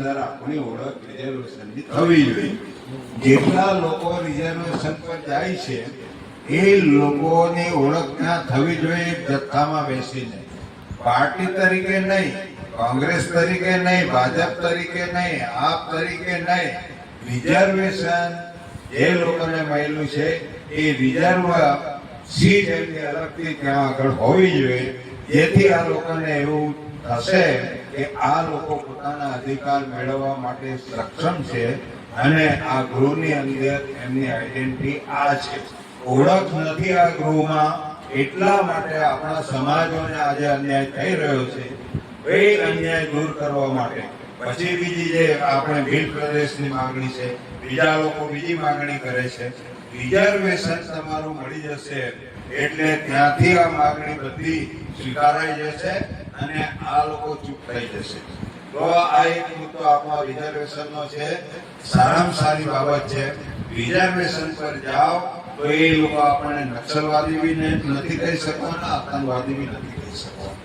અંદર આપણી ઓળખ રિઝર્વેશનની થવી જોઈએ. જેટલા લોકો રિઝર્વેશન પર જાય છે એ લોકોની ઓળખ ત્યાં થવી જોઈએ, જથ્થામાં બેસીને. પાર્ટી તરીકે નહીં, કોંગ્રેસ તરીકે નહીં, ભાજપ તરીકે નહીં, આપ તરીકે નહીં. રિઝર્વેશન જે લોકોને મળેલું છે એ રિઝર્વ સીટ એમની અલગથી ત્યાં આગળ હોવી જોઈએ, જેથી આ લોકોને એવું થશે કે આ લોકો પોતાના અધિકાર મેળવવા માટે સક્ષમ છે અને આ ગૃહની અંદર એમની આઈડેન્ટિટી આ છે. ઓળખ નથી આ ગૃહમાં, એટલા માટે આપણા સમાજોને આજે અન્યાય થઈ રહ્યો છે. એ અન્યાય દૂર કરવા માટે પછી બીજી જે આપણે ભીલ પ્રદેશની માંગણી છે, બીજા લોકો બીજી માંગણી કરે છે. રિઝર્વેશન તમારું મળી જશે એટલે ત્યાંથી આ માંગણી બધી સ્વીકારાઈ જશે અને આ લોકો ચૂપ થઈ જશે. તો આ એક મુદ્દો આપણો રિઝર્વેશનનો છે. સારામાં સારી બાબત છે. રિઝર્વેશન પર જાઓ તો એ લોકો આપણને નક્સલવાદી બી નથી કહી શકવાના, આતંકવાદી બી નથી કહી શકવાના.